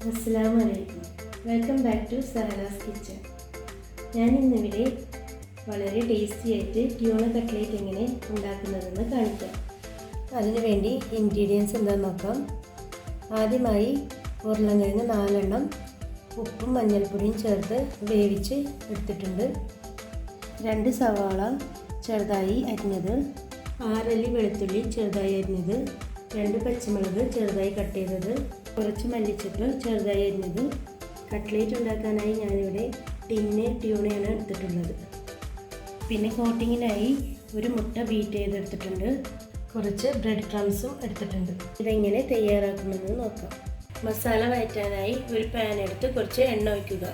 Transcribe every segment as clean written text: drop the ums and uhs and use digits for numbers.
അസ്സലാമലൈക്കും. Welcome back to Sahala's kitchen. ഞാൻ ഇന്നിവിടെ വളരെ ടേസ്റ്റി ആയിട്ട് ട്യൂണ കട്ട്ലേറ്റ് എങ്ങനെ ഉണ്ടാക്കുന്നതെന്ന് കാണിക്കാം. അതിനു വേണ്ടി ഇൻഗ്രീഡിയൻസ് എന്താണെന്ന് നോക്കാം. ആദ്യമായി ഉരുളൻകിഴങ്ങ് 4 എണ്ണം ഉപ്പും മഞ്ഞൾപ്പൊടിയും ചേർത്ത് വേവിച്ച് എടുത്തിട്ടുണ്ട്. 2 സവാള ചെറുതായി അരിഞ്ഞത്, 6 അല്ലി വെളുത്തുള്ളി ചെറുതായി അരിഞ്ഞത്, 2 പച്ചമുളക് ചെറുതായി കട്ട് ചെയ്തത്, കുറച്ച് മല്ലിച്ചപ്പ് ചെറുതായി അരിഞ്ഞത്. കട്ട്ലേറ്റ് ഉണ്ടാക്കാനായി ഞാനിവിടെ ട്യൂണയാണ് എടുത്തിട്ടുള്ളത്. പിന്നെ കോട്ടിങ്ങിനായി ഒരു മുട്ട ബീറ്റ് ചെയ്തെടുത്തിട്ടുണ്ട്. കുറച്ച് ബ്രെഡ് ക്രംസും എടുത്തിട്ടുണ്ട്. ഇതെങ്ങനെ തയ്യാറാക്കുമെന്ന് നോക്കാം. മസാല വഴറ്റാനായി ഒരു പാൻ എടുത്ത് കുറച്ച് എണ്ണ ഒഴിക്കുക.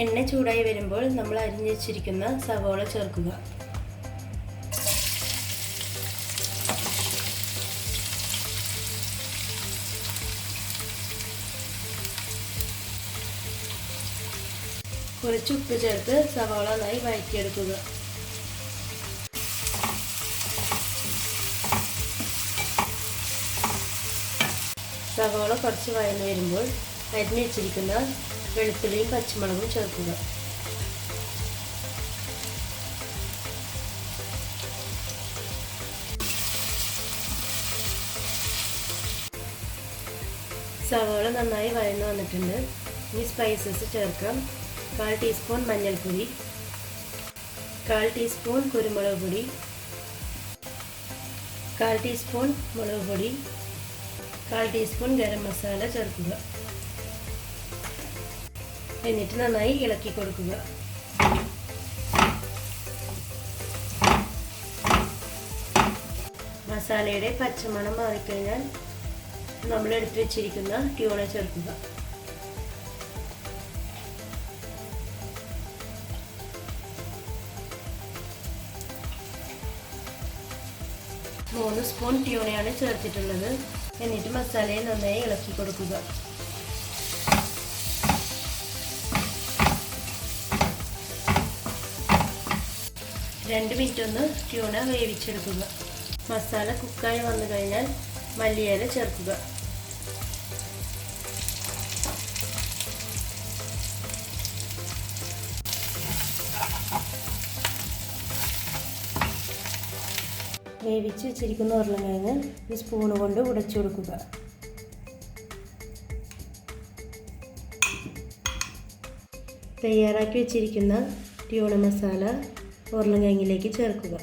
എണ്ണ ചൂടായി വരുമ്പോൾ നമ്മൾ അരിഞ്ഞു വെച്ചിരിക്കുന്ന സവോള ചേർക്കുക. കുറച്ച് ഉപ്പ് ചേർത്ത് സവാള നന്നായി വഴറ്റിയെടുക്കുക. സവാള കുറച്ച് വഴന്നു വരുമ്പോൾ അരിഞ്ഞു വെച്ചിരിക്കുന്ന വെളുത്തുള്ളിയും പച്ചമുളകും ചേർക്കുക. സവാള നന്നായി വഴന്നു വന്നിട്ടുണ്ട്. ഇനി സ്പൈസസ് ചേർക്കാം. 1/4 ടീസ്പൂൺ മഞ്ഞൾപ്പൊടി, 1/4 ടീസ്പൂൺ കുരുമുളക് പൊടി, 1/4 ടീസ്പൂൺ മുളക് പൊടി, 1/4 ടീസ്പൂൺ ഗരം മസാല ചേർക്കുക. എന്നിട്ട് നന്നായി ഇളക്കി കൊടുക്കുക. മസാലയുടെ പച്ചമണം മാറിക്കഴിഞ്ഞാൽ നമ്മൾ എടുത്തു വെച്ചിരിക്കുന്ന ട്യൂണ ചേർക്കുക. മൂന്ന് സ്പൂൺ ട്യൂണയാണ് ചേർത്തിട്ടുള്ളത്. എന്നിട്ട് മസാലയെ നന്നായി ഇളക്കി കൊടുക്കുക. രണ്ട് മിനിറ്റ് ഒന്ന് ട്യൂണ വേവിച്ചെടുക്കുക. മസാല കുക്കായി വന്നു കഴിഞ്ഞാൽ മല്ലിയില ചേർക്കുക. വേവിച്ച് വെച്ചിരിക്കുന്ന ഉരുളക്കിഴങ്ങ് ഈ സ്പൂണ് കൊണ്ട് ഉടച്ചു കൊടുക്കുക. തയ്യാറാക്കി വെച്ചിരിക്കുന്ന ട്യൂണ മസാല ഉരുളക്കിഴങ്ങിലേക്ക് ചേർക്കുക.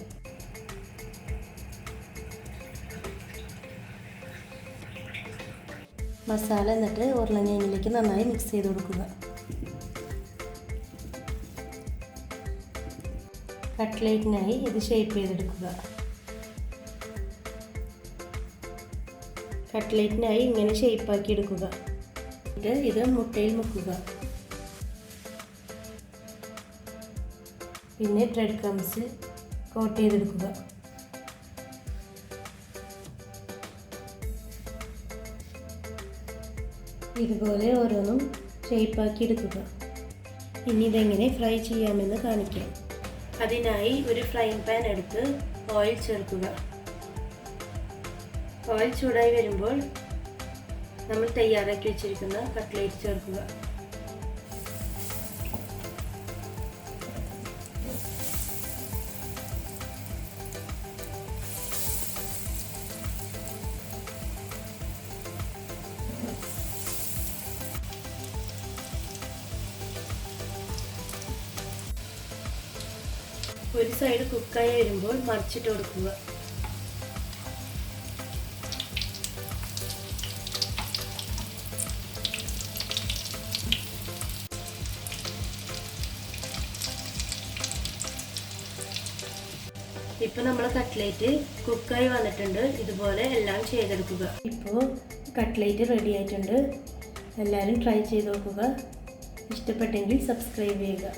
മസാല എന്നിട്ട് ഉരുളക്കിഴങ്ങിലേക്ക് നന്നായി മിക്സ് ചെയ്ത് കൊടുക്കുക. കട്ട്ലേറ്റിനായി ഇത് ഷേപ്പ് ചെയ്തെടുക്കുക. കട്ട്ലേറ്റിനായി ഇങ്ങനെ ഷേപ്പാക്കി എടുക്കുക. ഇത് മുട്ടയിൽ മുക്കുക. പിന്നെ ബ്രെഡ് ക്രംസിൽ കോട്ട് ചെയ്തെടുക്കുക. ഇതുപോലെ ഓരോന്നും ഷേപ്പാക്കി എടുക്കുക. ഇനി ഇതെങ്ങനെ ഫ്രൈ ചെയ്യാമെന്ന് കാണിക്കാം. അതിനായി ഒരു ഫ്രൈങ് പാൻ എടുത്ത് ഓയിൽ ചേർക്കുക. ഓയിൽ ചൂടായി വരുമ്പോൾ നമ്മൾ തയ്യാറാക്കി വെച്ചിരിക്കുന്ന കട്ട്ലേറ്റ് ചേർക്കുക. ഒരു സൈഡ് കുക്കായി വരുമ്പോൾ മറിച്ചിട്ട് കൊടുക്കുക. ഇപ്പോൾ നമ്മൾ കട്ട്ലേറ്റ് കുക്കായി വന്നിട്ടുണ്ട്. ഇതുപോലെ എല്ലാം ചെയ്തെടുക്കുക. ഇപ്പോൾ കട്ട്ലേറ്റ് റെഡി ആയിട്ടുണ്ട്. എല്ലാവരും ട്രൈ ചെയ്ത് നോക്കുക. ഇഷ്ടപ്പെട്ടെങ്കിൽ സബ്സ്ക്രൈബ് ചെയ്യുക.